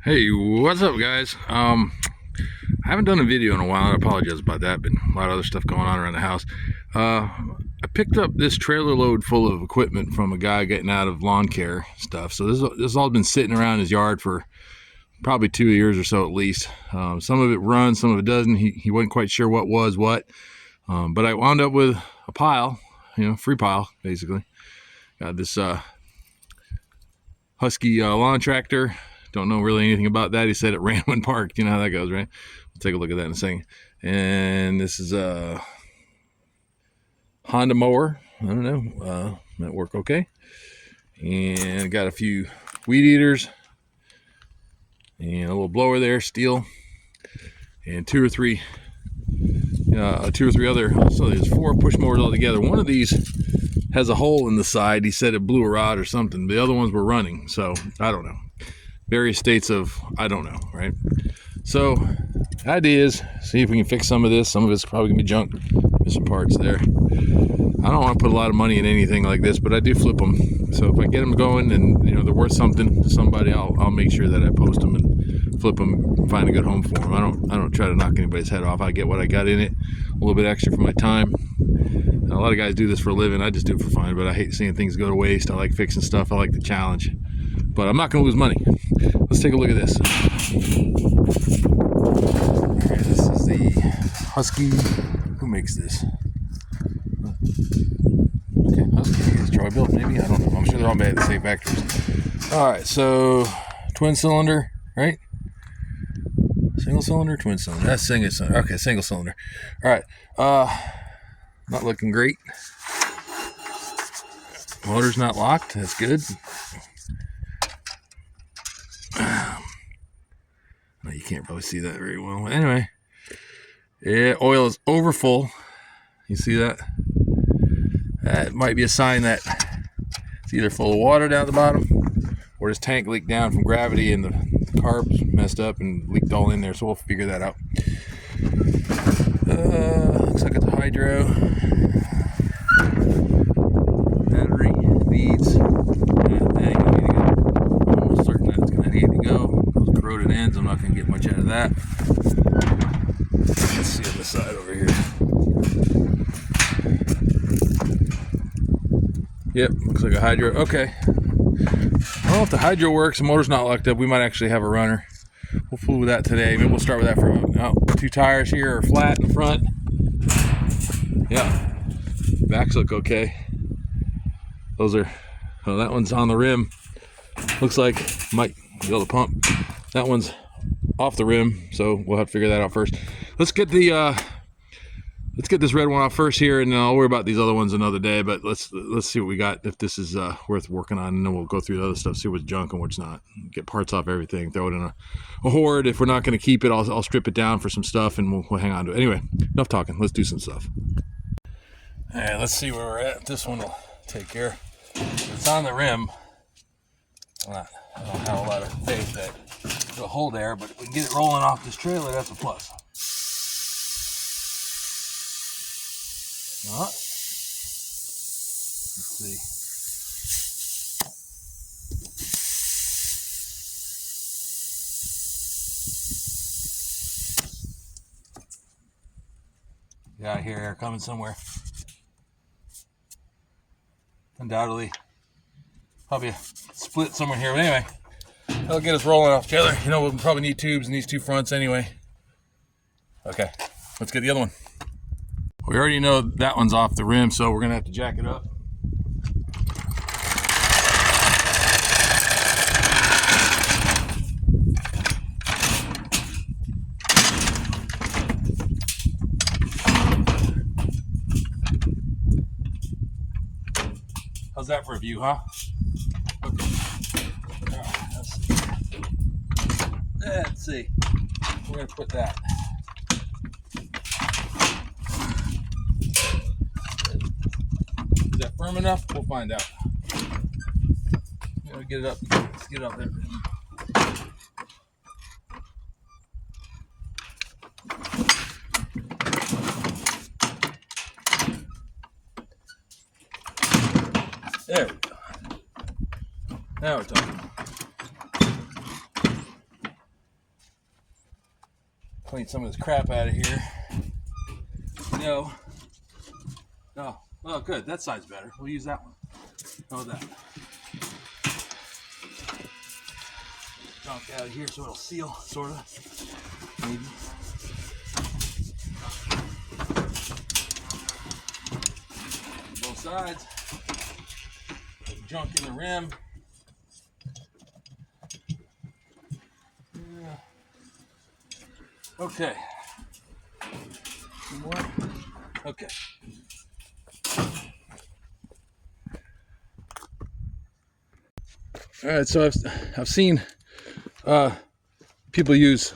Hey, what's up, guys? I haven't done a video in a while. I apologize about that. Been a lot of other stuff going on around the house. I picked up this trailer load full of equipment from a guy getting out of lawn care stuff. So this has all been sitting around his yard for probably 2 years or so at least. Some of it runs, some of it doesn't. He wasn't quite sure what was what. But I wound up with a pile, free pile, basically. Got this Husky lawn tractor. Don't know really anything about that. He said it ran when parked. You know how that goes, right? We'll take a look at that in a second. And this is a Honda mower. I don't know. That work okay. And got a few weed eaters and a little blower there, steel, and two or three other. So there's 4 push mowers altogether. One of these has a hole in the side. He said it blew a rod or something. The other ones were running, so I don't know. Various states of I don't know, right? So the idea is see if we can fix some of this. Some of it's probably gonna be junk. There's some parts there. I don't want to put a lot of money in anything like this, but I do flip them. So if I get them going and they're worth something to somebody, I'll make sure that I post them and flip them and find a good home for them. I don't try to knock anybody's head off. I get what I got in it, a little bit extra for my time. And a lot of guys do this for a living. I just do it for fun, but I hate seeing things go to waste. I like fixing stuff. I like the challenge, but I'm not going to lose money. Let's take a look at this. All right, this is the Husky. Who makes this? Okay, Husky is Troy built, maybe. I don't know. I'm sure they're all made at the same factories. All right, so twin cylinder, right? Single cylinder, twin cylinder. That's single cylinder. Okay, single cylinder. All right. Not looking great. Motor's not locked. That's good. No, you can't probably see that very well. Anyway, yeah, oil is over full. You see that? That might be a sign that it's either full of water down at the bottom or this tank leaked down from gravity and the carbs messed up and leaked all in there. So we'll figure that out. Looks like it's a hydro. Battery needs that thing. I'm almost certain that it's going to need to go. Those corroded ends, I'm not going to get much out of that. Let's see on the side over here. Yep, looks like a hydro. Okay. I don't know if the hydro works. The motor's not locked up. We might actually have a runner. We'll fool with that today. Maybe we'll start with that for 2 tires here are flat in the front. Yeah. Backs look okay. Those are, that one's on the rim. Looks like might be able to pump. That one's off the rim, so we'll have to figure that out first. Let's get this red one off first here, and I'll worry about these other ones another day. But let's see what we got. If this is worth working on, and then we'll go through the other stuff, see what's junk and what's not. Get parts off everything, throw it in a hoard. If we're not going to keep it, I'll strip it down for some stuff, and we'll hang on to it. Anyway, enough talking. Let's do some stuff. All right, let's see where we're at. This one will take care. It's on the rim. I don't have a lot of faith that it'll hold there, but if we can get it rolling off this trailer, that's a plus. All right. Let's see. Yeah, I hear air coming somewhere. Undoubtedly. Probably a split somewhere here, but anyway, that'll get us rolling off trailer. We'll probably need tubes in these 2 fronts anyway. Okay, let's get the other one. We already know that one's off the rim, so we're gonna have to jack it up. How's that for a view, huh? Okay. All right, let's see. We're gonna put that. Is that firm enough? We'll find out. Get it up. Let's get it up there. There we go. Now we're talking. Clean some of this crap out of here. No. Oh, good. That side's better. We'll use that one. Oh, that. Junk out of here so it'll seal, sort of. Maybe. Both sides. There's junk in the rim. Yeah. Okay. Some more. Okay. All right, so I've seen people use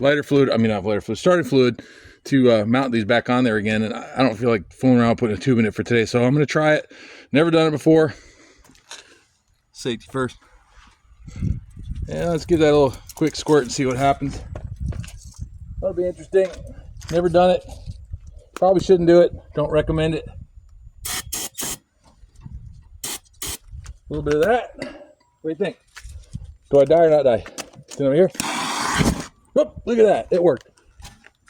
lighter fluid. I mean, not lighter fluid, starter fluid to mount these back on there again. And I don't feel like fooling around putting a tube in it for today, so I'm going to try it. Never done it before. Safety first. Yeah, let's give that a little quick squirt and see what happens. That'll be interesting. Never done it. Probably shouldn't do it. Don't recommend it. A little bit of that. What do you think? Do I die or not die? Stand over here. Whoop, look at that. It worked.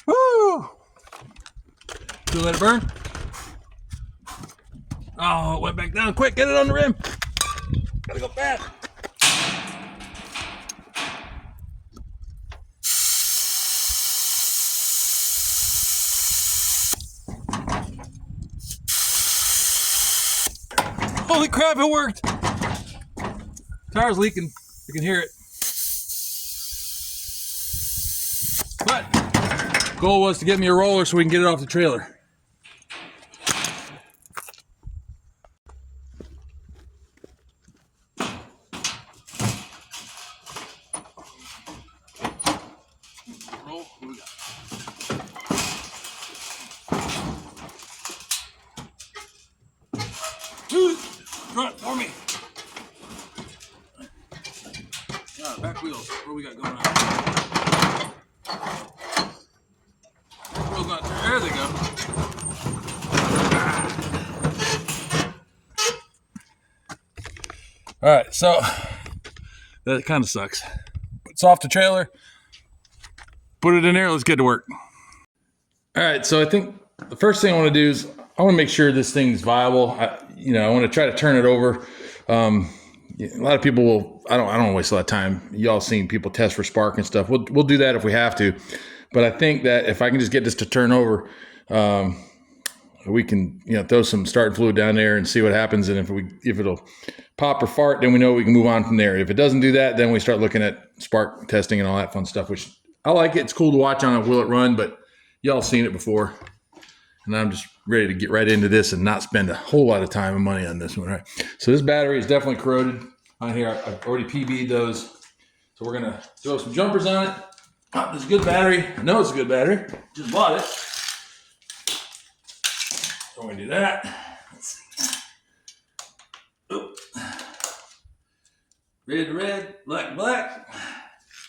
Woo! Should we let it burn? Oh, it went back down. Quick, get it on the rim. Gotta go fast. Holy crap, it worked! Tire's leaking. You can hear it. But goal was to get me a roller so we can get it off the trailer. Roll. What we got? Front for me. Back wheels. What we got going on? Back wheels not turn. There they go. All right, so that kind of sucks. It's off the trailer. Put it in there. Let's get to work. All right, so I think the first thing I want to do is I want to make sure this thing's viable. I want to try to turn it over. A lot of people will. I don't waste a lot of time. Y'all seen people test for spark and stuff. We'll do that if we have to. But I think that if I can just get this to turn over, we can throw some starting fluid down there and see what happens. And if it'll pop or fart, then we know we can move on from there. If it doesn't do that, then we start looking at spark testing and all that fun stuff. Which I like it. It's cool to watch on a Will It Run, but y'all seen it before. And I'm just ready to get right into this and not spend a whole lot of time and money on this one. Right. So this battery is definitely corroded on here. I've already PB'd those. So we're going to throw some jumpers on it. Oh, this is a good battery. I know it's a good battery. Just bought it. So we're going to do that. Let's see. Oop. Red to red, black to black.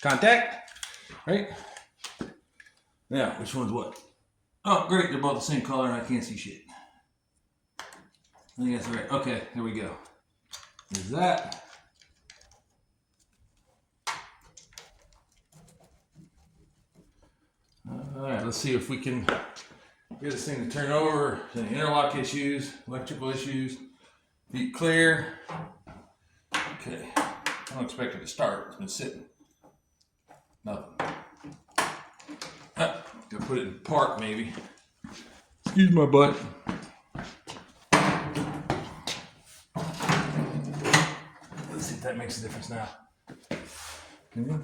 Contact. Right? Now, which one's what? Oh, great. They're both the same color and I can't see shit. I think that's right. Okay, here we go. There's that. All right, let's see if we can get this thing to turn over. Any interlock issues, electrical issues, feet clear. Okay, I don't expect it to start. It's been sitting. Nothing. Gonna put it in park maybe. Excuse my butt. Let's see if that makes a difference now. Mm-hmm.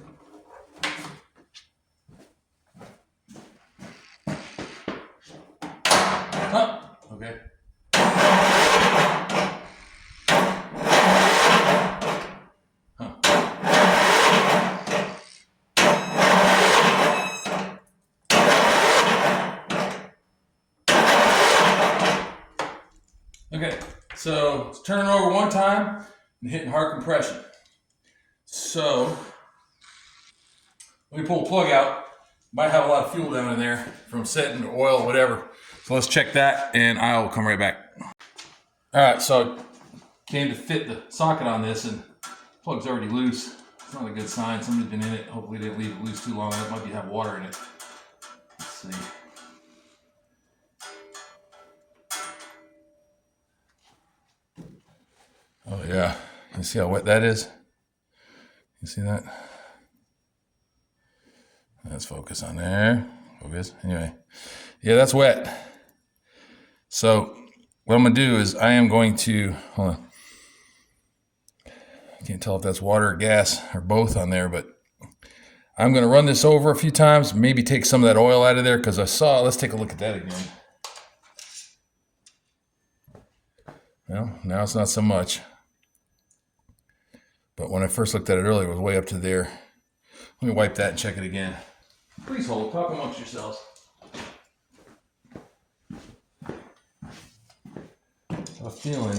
Oh, okay. Okay, so it's turning over one time and hitting hard compression. So let me pull the plug out. Might have a lot of fuel down in there from setting or oil, whatever. So let's check that and I'll come right back. All right, so I came to fit the socket on this and the plug's already loose. It's not a good sign. Somebody's been in it. Hopefully they didn't leave it loose too long. That might have water in it. Let's see. Oh yeah. You see how wet that is? You see that? Let's focus on there. Focus. Anyway. Yeah, that's wet. So what I'm going to do is I am going to, hold on. I can't tell if that's water or gas or both on there, but I'm going to run this over a few times, maybe take some of that oil out of there because I saw, let's take a look at that again. Well, now it's not so much. But when I first looked at it earlier, it was way up to there. Let me wipe that and check it again. Please hold, talk amongst yourselves. I have a feeling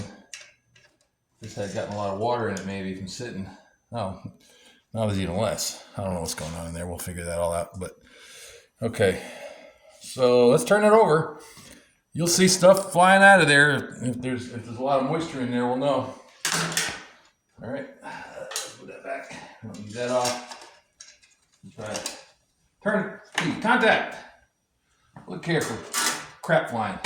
this had gotten a lot of water in it maybe from sitting. Oh, now there's even less. I don't know what's going on in there. We'll figure that all out. But okay, so let's turn it over. You'll see stuff flying out of there. If there's a lot of moisture in there, we'll know. All right, let's put that back. Leave that off. Try it. Turn it. Contact. Look careful. Crap flying.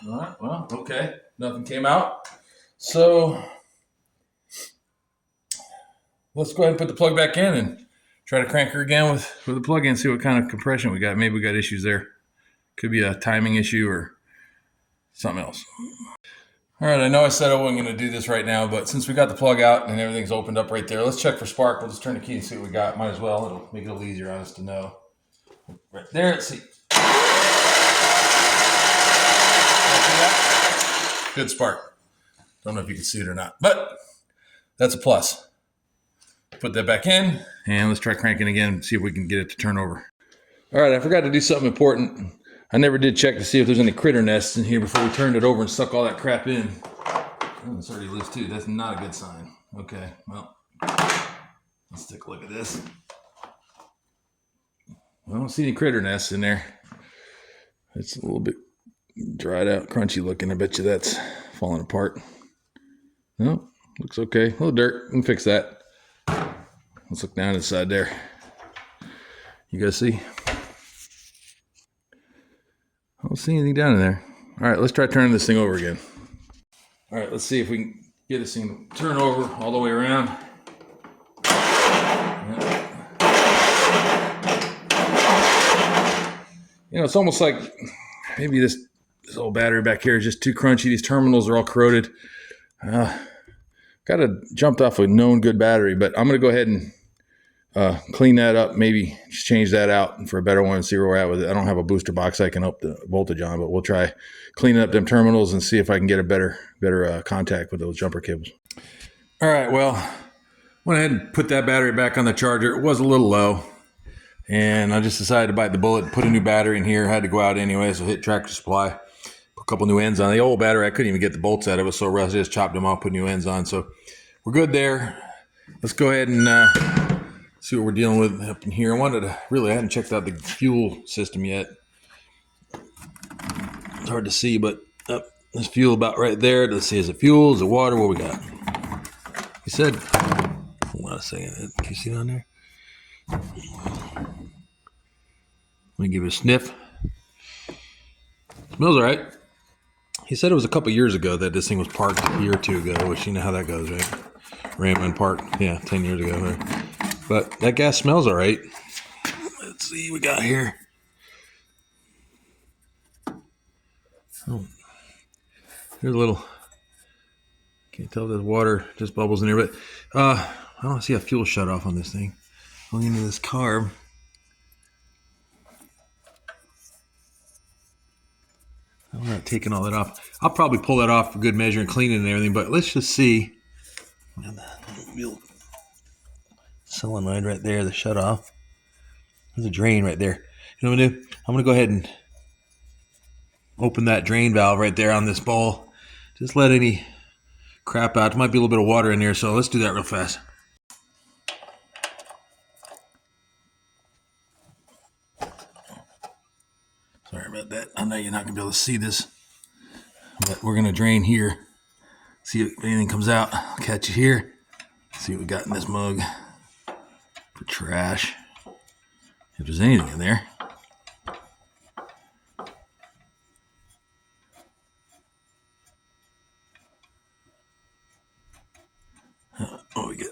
All right, well, okay. Nothing came out. So let's go ahead and put the plug back in and try to crank her again with the plug in, see what kind of compression we got. Maybe we got issues there. Could be a timing issue or something else. All right, I know I said I wasn't going to do this right now, but since we got the plug out and everything's opened up right there, let's check for spark. We'll just turn the key and see what we got. Might as well. It'll make it a little easier on us to know. Right there, let's see. Good spark. Don't know if you can see it or not, but that's a plus. Put that back in, and let's try cranking again and see if we can get it to turn over. All right, I forgot to do something important. I never did check to see if there's any critter nests in here before we turned it over and stuck all that crap in. Oh, it's already loose too. That's not a good sign. Okay, well, let's take a look at this. I don't see any critter nests in there. It's a little bit dried out, crunchy looking. I bet you that's falling apart. No, looks okay. A little dirt. We can fix that. Let's look down inside there. You guys see? I don't see anything down in there. All right, let's try turning this thing over again. All right, let's see if we can get this thing to turn over all the way around. You know, it's almost like maybe this old battery back here is just too crunchy. These terminals are all corroded. Got a jumped off a known good battery, but I'm going to go ahead and clean that up, maybe just change that out for a better one and see where we're at with it. I don't have a booster box I can up the voltage on, but we'll try cleaning up them terminals and see if I can get a better contact with those jumper cables. All right, well, went ahead and put that battery back on the charger. It was a little low, and I just decided to bite the bullet and put a new battery in here. I had to go out anyway, so hit Tractor Supply, put a couple new ends on. The old battery, I couldn't even get the bolts out of it, so rusty. I just chopped them off, put new ends on. So we're good there. Let's go ahead and see what we're dealing with up in here. I hadn't checked out the fuel system yet. It's hard to see, but there's fuel about right there. Let's see, is it fuel? Is it water? What we got? He said, hold on a second. Can you see it on there? Let me give it a sniff. Smells all right. He said it was a couple years ago that this thing was parked, a year or two ago, which you know how that goes, right? Raymond Park, yeah, 10 years ago, right? But that gas smells all right. Let's see what we got here. Oh, here's a little, can't tell if there's water, just bubbles in here, but I don't see a fuel shut off on this thing. Going into this carb. I'm not taking all that off. I'll probably pull that off for good measure and clean it and everything, but let's just see. Solenoid right there, the shut off. There's a drain right there. You know what I'm gonna do? I'm gonna go ahead and open that drain valve right there on this bowl. Just let any crap out. There might be a little bit of water in there, so let's do that real fast. Sorry about that. I know you're not gonna be able to see this But we're gonna drain here, see if anything comes out. I'll catch you here. See what we got in this mug for trash. If there's anything in there. Oh, we get.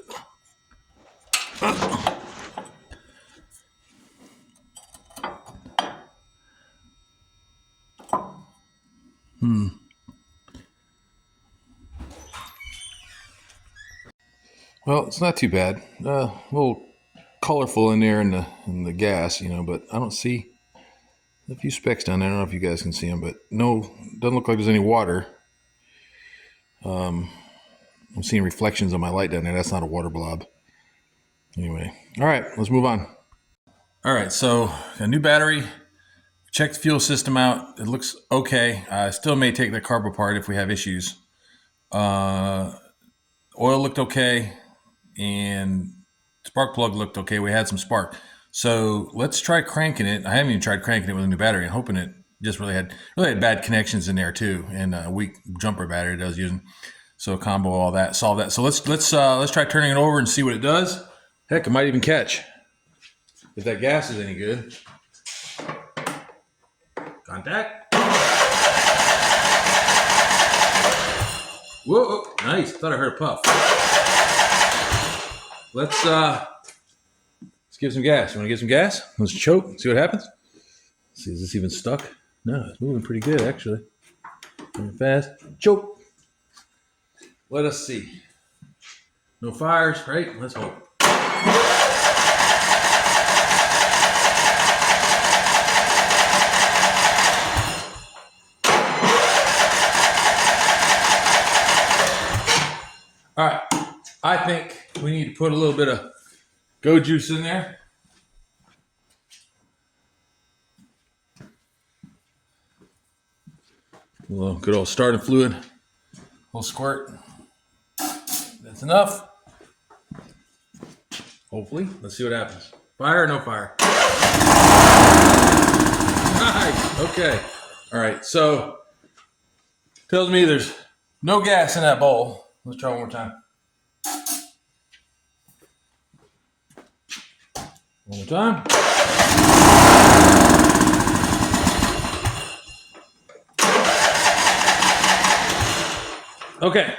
Well, it's not too bad. A little colorful in there in the gas, you know, but I don't see a few specks down there. I don't know if you guys can see them, but no, doesn't look like there's any water. I'm seeing reflections on my light down there. That's not a water blob. Anyway, all right, let's move on. All right, so a new battery. Check the fuel system out. It looks okay. I still may take the carb apart if we have issues. Oil looked okay, and spark plug looked okay. We had some spark. So let's try cranking it. I haven't even tried cranking it with a new battery. I'm hoping it just really had bad connections in there too, and a weak jumper battery that I was using. So combo all that, solve that. So let's try turning it over and see what it does. Heck, it might even catch if that gas is any good. Contact. Whoa, nice. Thought I heard a puff. Let's give some gas. You want to get some gas? Let's choke. See what happens. Let's see, is this even stuck? No, it's moving pretty good actually. Moving fast. Choke. Let us see. No fires, right? Let's hope. All right, I think we need to put a little bit of go juice in there. A little good old starting fluid. A little squirt. That's enough. Hopefully. Let's see what happens. Fire or no fire? Nice. Okay. All right. So tells me there's no gas in that bowl. Let's try one more time. One more time. Okay.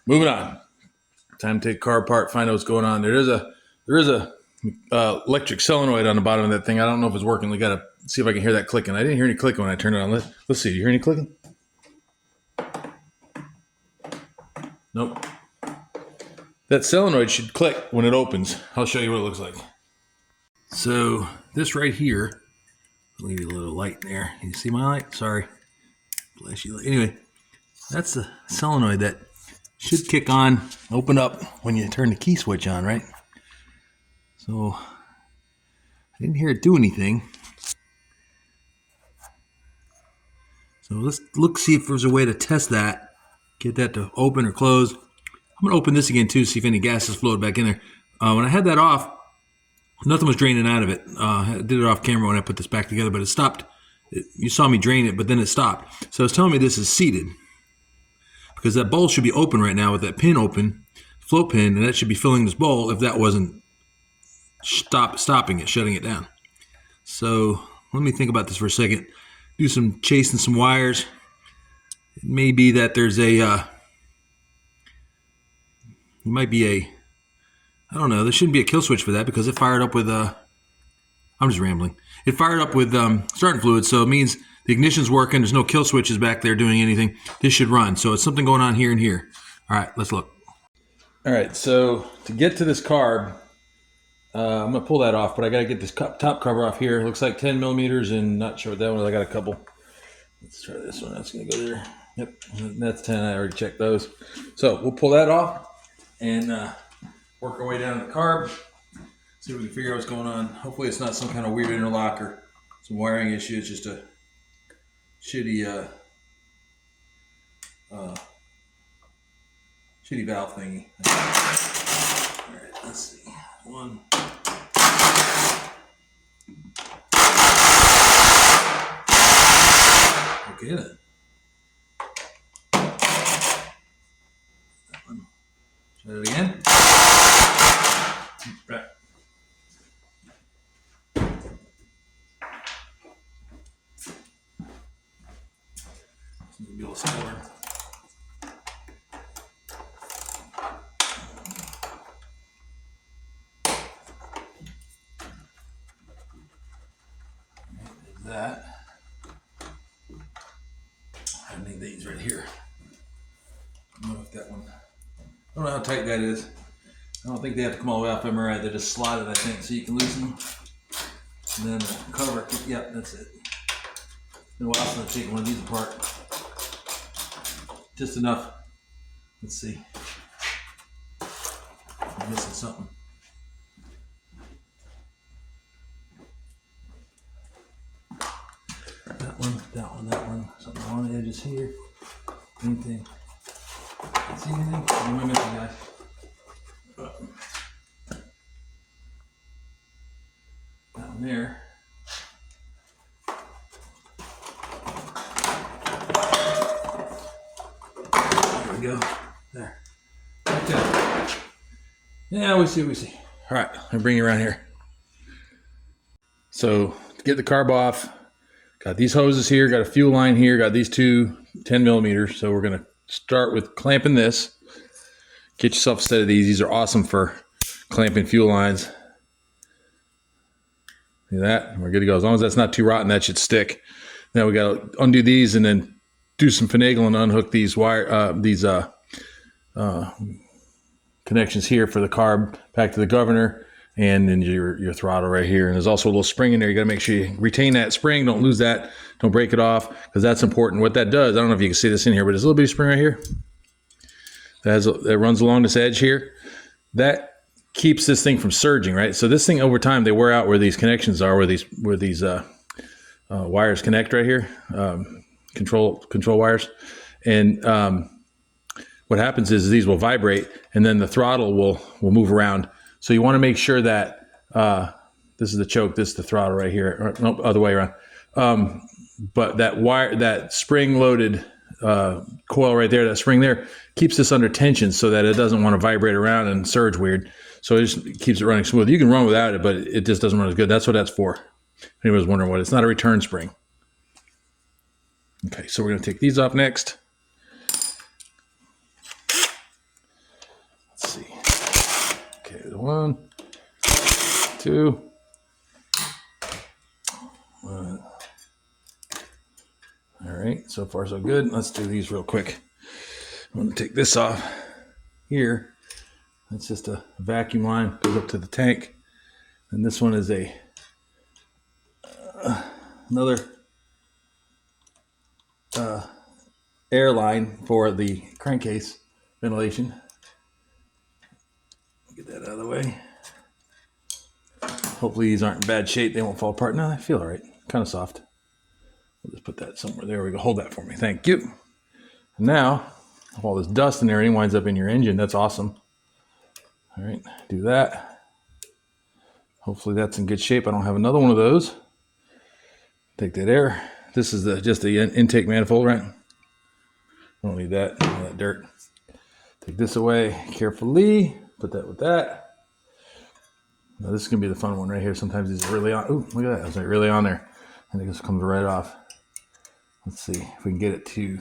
Moving on. Time to take car apart, find out what's going on. There is a electric solenoid on the bottom of that thing. I don't know if it's working. We gotta see if I can hear that clicking. I didn't hear any clicking when I turned it on. Let's see. You hear any clicking? Nope. That solenoid should click when it opens. I'll show you what it looks like. So this right here, I'll leave you a little light there. You see my light? Sorry. Flashy light. Anyway, that's the solenoid that should kick on, open up when you turn the key switch on, right? So I didn't hear it do anything. So let's see if there's a way to test that. Get that to open or close. I'm going to open this again too, see if any gas has flowed back in there. When I had that off, nothing was draining out of it. I did it off camera when I put this back together, but it stopped. You saw me drain it, but then it stopped. So it's telling me this is seated, because that bowl should be open right now with that pin open, flow pin, and that should be filling this bowl if that wasn't stopping it, shutting it down. So let me think about this for a second. Do some chasing some wires. It may be that there's a it might be a, I don't know, there shouldn't be a kill switch for that because it fired up with, I'm just rambling. It fired up with starting fluid, so it means the ignition's working. There's no kill switches back there doing anything. This should run. So it's something going on here and here. All right, let's look. All right, so to get to this carb, I'm going to pull that off, but I got to get this top cover off here. It looks like 10 millimeters, and not sure what that one is. I got a couple. Let's try this one. That's going to go there. Yep, that's 10. I already checked those. So we'll pull that off and work our way down to the carb. See if we can figure out what's going on. Hopefully it's not some kind of weird interlock or some wiring issue. It's just a shitty shitty valve thingy. All right, let's see. One. Okay then. Do it again. Right. Maybe a little smaller. That. I need these right here. I don't know if that one. I don't know how tight that is. I don't think they have to come all the way off MRI. They're just slotted, I think, so you can loosen them. And then the cover. Yep, that's it. Then we'll also take one of these apart. Just enough. Let's see. I'm missing something. That one, that one, that one. Something on the edges here. Anything. See anything? What am I missing, guys? That one there. There we go. There. Okay. Yeah, we see. All right, I'll bring you around here. So to get the carb off, got these hoses here, got a fuel line here, got these two 10 millimeters. So we're gonna start with clamping this. Get yourself a set of these. These are awesome for clamping fuel lines. See that? We're good to go. As long as that's not too rotten, that should stick. Now we got to undo these and then do some finagling and unhook these connections here for the carb back to the governor, and then your throttle right here. And there's also a little spring in there. You got to make sure you retain that spring. Don't lose that. Don't break it off, because that's important. What that does, I don't know if you can see this in here, but there's a little bitty spring right here that runs along this edge here. That keeps this thing from surging, right? So this thing, over time, they wear out where these connections are, where these wires connect right here, control wires. And what happens is these will vibrate, and then the throttle will move around. So you want to make sure that this is the choke, this is the throttle right here, or no, other way around. But that spring-loaded coil right there, that spring there, keeps this under tension so that it doesn't want to vibrate around and surge weird. So it just keeps it running smooth. You can run without it, but it just doesn't run as good. That's what that's for. If anyone's wondering what, it's not a return spring. Okay, so we're going to take these off next. Let's see. Okay, 1, 2. 1. All right, so far so good. Let's do these real quick. I'm going to take this off here. That's just a vacuum line, goes up to the tank. And this one is another air line for the crankcase ventilation. Get that out of the way. Hopefully these aren't in bad shape. They won't fall apart. No, they feel all right. Kind of soft. We'll just put that somewhere. There we go. Hold that for me. Thank you. And now, if all this dust and everything winds up in your engine, that's awesome. All right, do that. Hopefully that's in good shape. I don't have another one of those. Take that air. This is just the intake manifold, right? I don't need that. All that dirt. Take this away carefully. Put that with that. Now this is gonna be the fun one right here. Sometimes these are really on. Ooh, look at that. It's like really on there. And it just comes right off. Let's see if we can get it to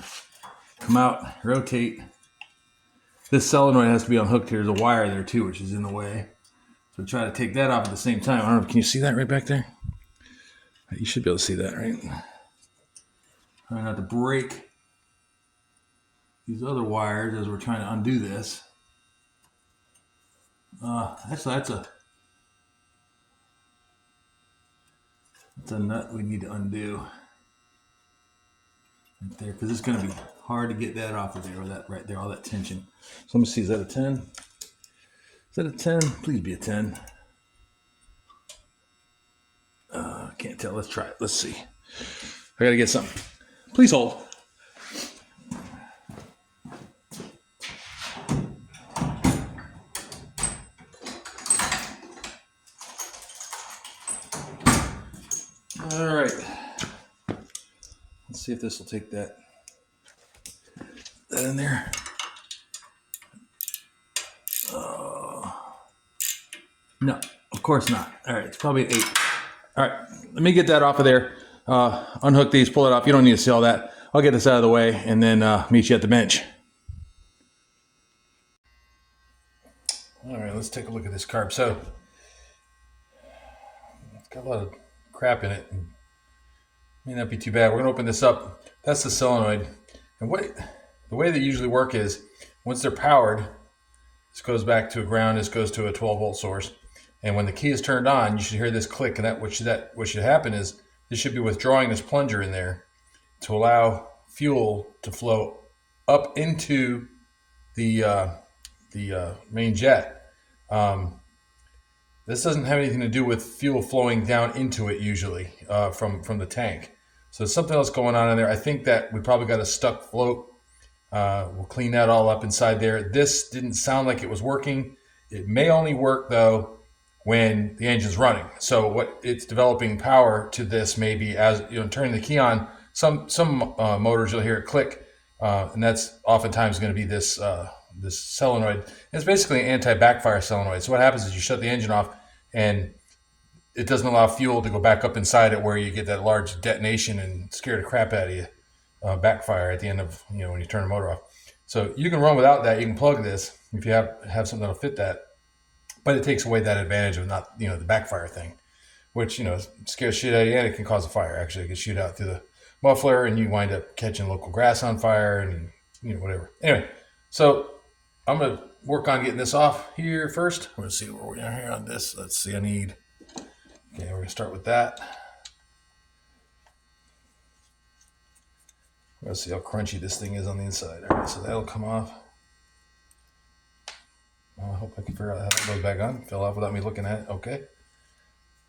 come out, rotate. This solenoid has to be unhooked here. There's a wire there too, which is in the way. So try to take that off at the same time. I don't know, can you see that right back there? You should be able to see that, right? Try not to break these other wires as we're trying to undo this. That's a nut we need to undo right there, because it's going to be hard to get that off of there, or that right there, all that tension. So let me see, is that a 10? Is that a 10? Please be a 10. Can't tell. Let's try it. Let's see. I got to get something. Please hold. All right. Let's see if this will take that in there. No, of course not. All right, it's probably an 8. All right, let me get that off of there. Unhook these, pull it off. You don't need to see all that. I'll get this out of the way and then meet you at the bench. All right, let's take a look at this carb. So it's got a lot of crap in it. May not be too bad. We're gonna open this up. That's the solenoid. And the way they usually work is once they're powered, this goes back to a ground, this goes to a 12-volt source. And when the key is turned on, you should hear this click, and what should happen is this should be withdrawing this plunger in there to allow fuel to flow up into the main jet. This doesn't have anything to do with fuel flowing down into it usually from the tank. So there's something else going on in there. I think that we probably got a stuck float. We'll clean that all up inside there. This didn't sound like it was working. It may only work though when the engine's running. So what it's developing power to this maybe as turning the key on. Some motors you'll hear it click, and that's oftentimes going to be this this solenoid. It's basically an anti-backfire solenoid. So what happens is you shut the engine off, and it doesn't allow fuel to go back up inside it where you get that large detonation and scare the crap out of you. Backfire at the end of when you turn the motor off. So you can run without that. You can plug this if you have something that'll fit that. But it takes away that advantage of not, the backfire thing, which, scares shit out of you, and it can cause a fire. Actually, it can shoot out through the muffler, and you wind up catching local grass on fire, and, whatever. Anyway, so I'm going to work on getting this off here first. We're going to see where we are here on this. Let's see, okay, we're going to start with that. Let's see how crunchy this thing is on the inside. All right, so that'll come off. I hope I can figure out how that goes back on. Fell off without me looking at it. Okay.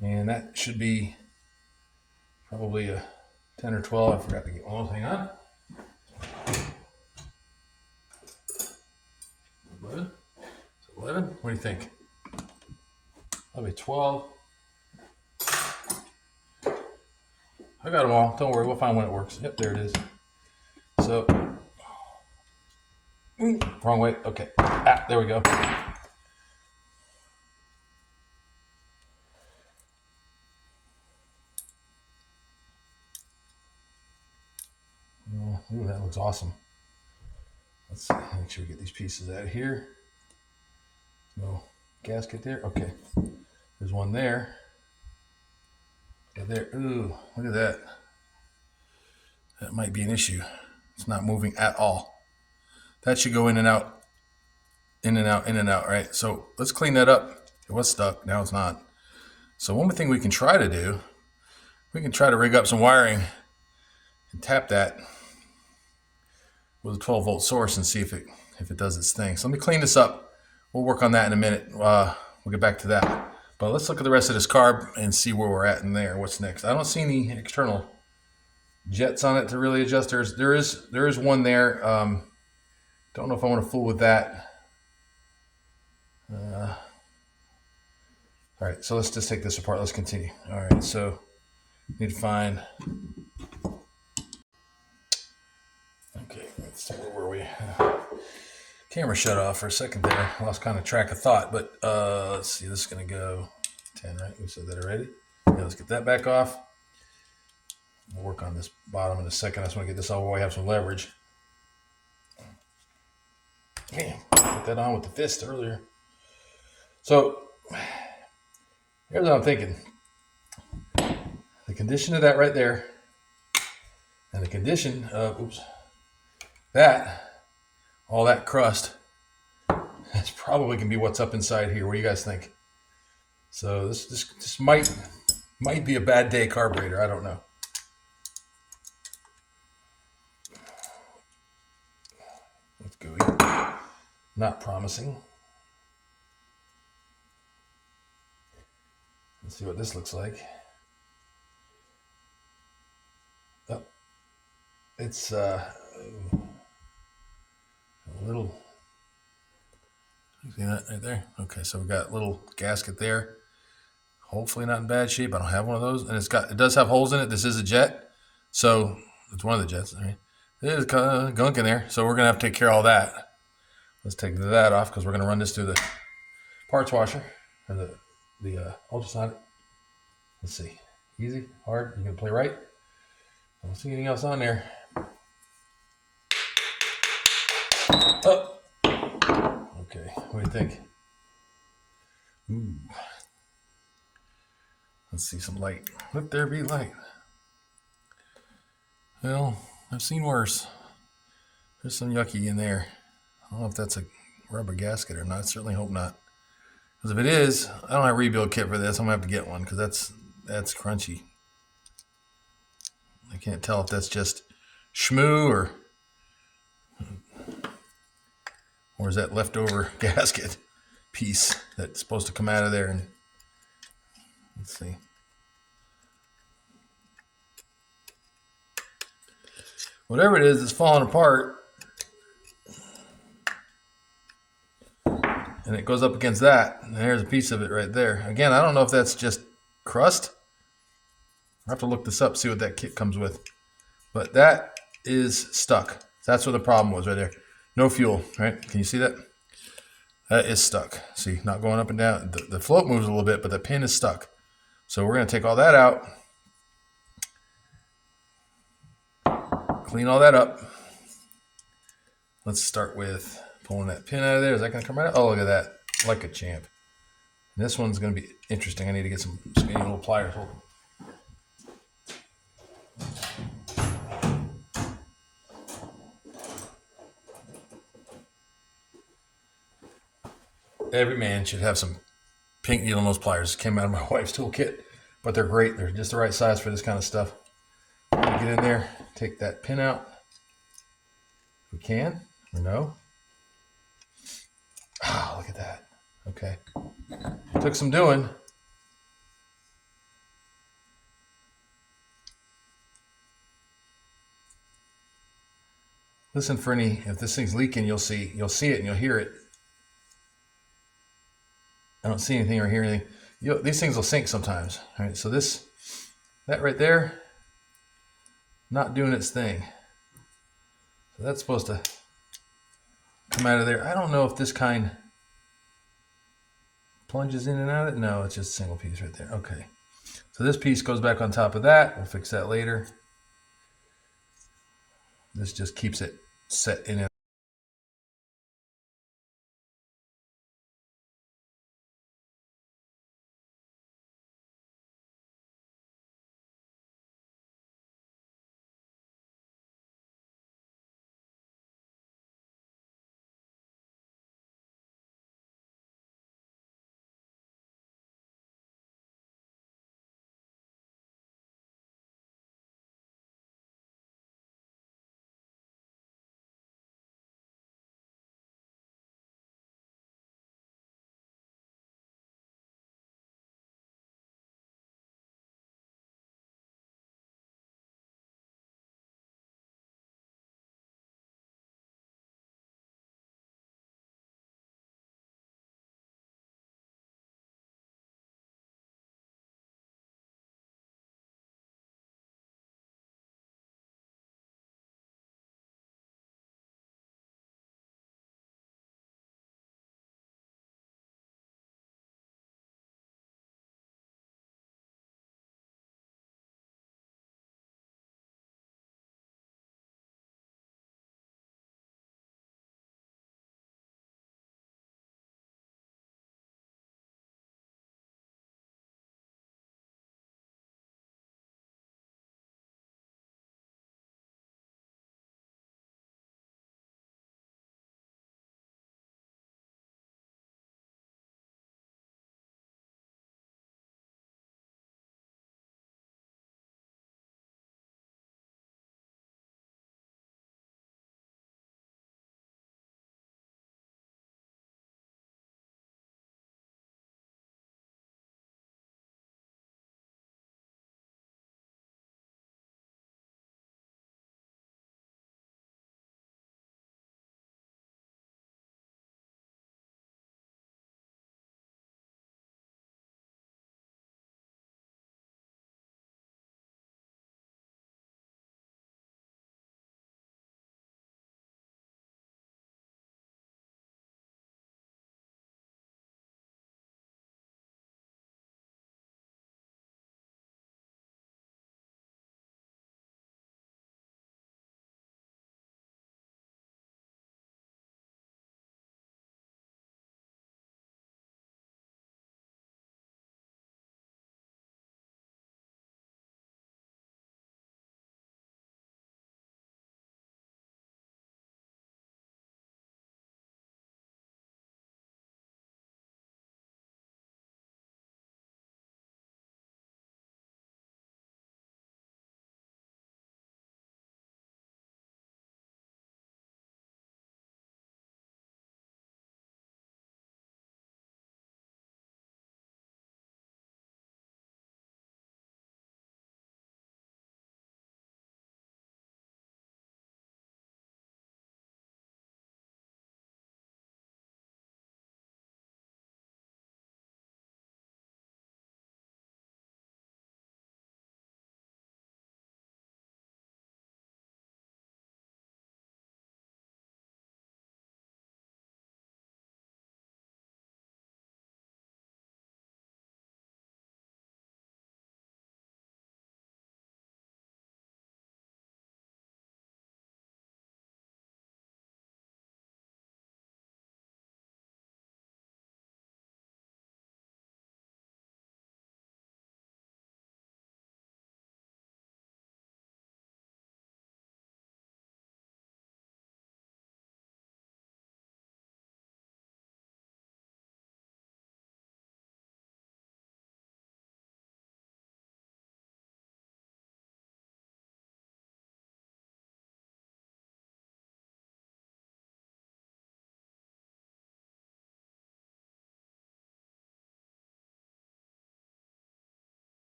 And that should be probably a 10 or 12. I forgot to get one. Hang on. 11? 11? What do you think? Probably 12. I got them all. Don't worry. We'll find when it works. Yep, there it is. So, wrong way. Okay. There we go. Ooh, that looks awesome. Let's see, make sure we get these pieces out of here. No gasket there. Okay. There's one there. Yeah, there. Ooh, look at that. That might be an issue. It's not moving at all. That should go in and out, in and out, in and out, right? So let's clean that up. It was stuck, now it's not. So one thing we can try to do, we can try to rig up some wiring and tap that with a 12-volt source and see if it does its thing. So let me clean this up. We'll work on that in a minute. We'll get back to that. But let's look at the rest of this carb and see where we're at in there. What's next? I don't see any external jets on it to really adjust. There is one there. Don't know if I want to fool with that. All right, so let's just take this apart. Let's continue. All right, so need to find. Okay, let's see, where were we? Camera shut off for a second there. I lost kind of track of thought, but let's see. This is gonna go 10, right? We said that already. Yeah, let's get that back off. We'll work on this bottom in a second. I just want to get this all where we have some leverage. Damn, put that on with the fist earlier. So here's what I'm thinking. The condition of that right there, and the condition of, all that crust, that's probably gonna be what's up inside here. What do you guys think? So this might be a bad day carburetor. I don't know. Let's go. Not promising. Let's see what this looks like. Oh, it's a little. You see that right there? Okay, so we got a little gasket there. Hopefully not in bad shape. I don't have one of those, and it does have holes in it. This is a jet, so it's one of the jets. Right? There's gunk in there, so we're gonna have to take care of all that. Let's take that off because we're gonna run this through the parts washer or the the ultrasonic. Let's see. Easy, hard. You can play right. I don't see anything else on there. Oh. Okay. What do you think? Ooh. Let's see some light. Let there be light. Well, I've seen worse. There's some yucky in there. I don't know if that's a rubber gasket or not. I certainly hope not. Because if it is, I don't have a rebuild kit for this. I'm gonna have to get one because that's crunchy. I can't tell if that's just shmoo or is that leftover gasket piece that's supposed to come out of there. And let's see. Whatever it is, it's falling apart. And it goes up against that. And there's a piece of it right there. Again, I don't know if that's just crust. I'll have to look this up, see what that kit comes with. But that is stuck. That's where the problem was right there. No fuel, right? Can you see that? That is stuck. See, not going up and down. The float moves a little bit, but the pin is stuck. So we're going to take all that out. Clean all that up. Let's start with pulling that pin out of there. Is that going to come right out? Oh, look at that. Like a champ. And this one's going to be interesting. I need to get some skinny little pliers. Hold on. Every man should have some pink needle nose pliers. Came out of my wife's toolkit, but they're great. They're just the right size for this kind of stuff. Get in there, take that pin out. If we can, or no. Ah, look at that. Okay. Took some doing. Listen for any, if this thing's leaking, you'll see it and you'll hear it. I don't see anything or hear anything. These things will sink sometimes. All right, so that right there, not doing its thing. So that's supposed to come out of there. I don't know if this kind plunges in and out of it. No, it's just a single piece right there. Okay. So this piece goes back on top of that. We'll fix that later. This just keeps it set in it.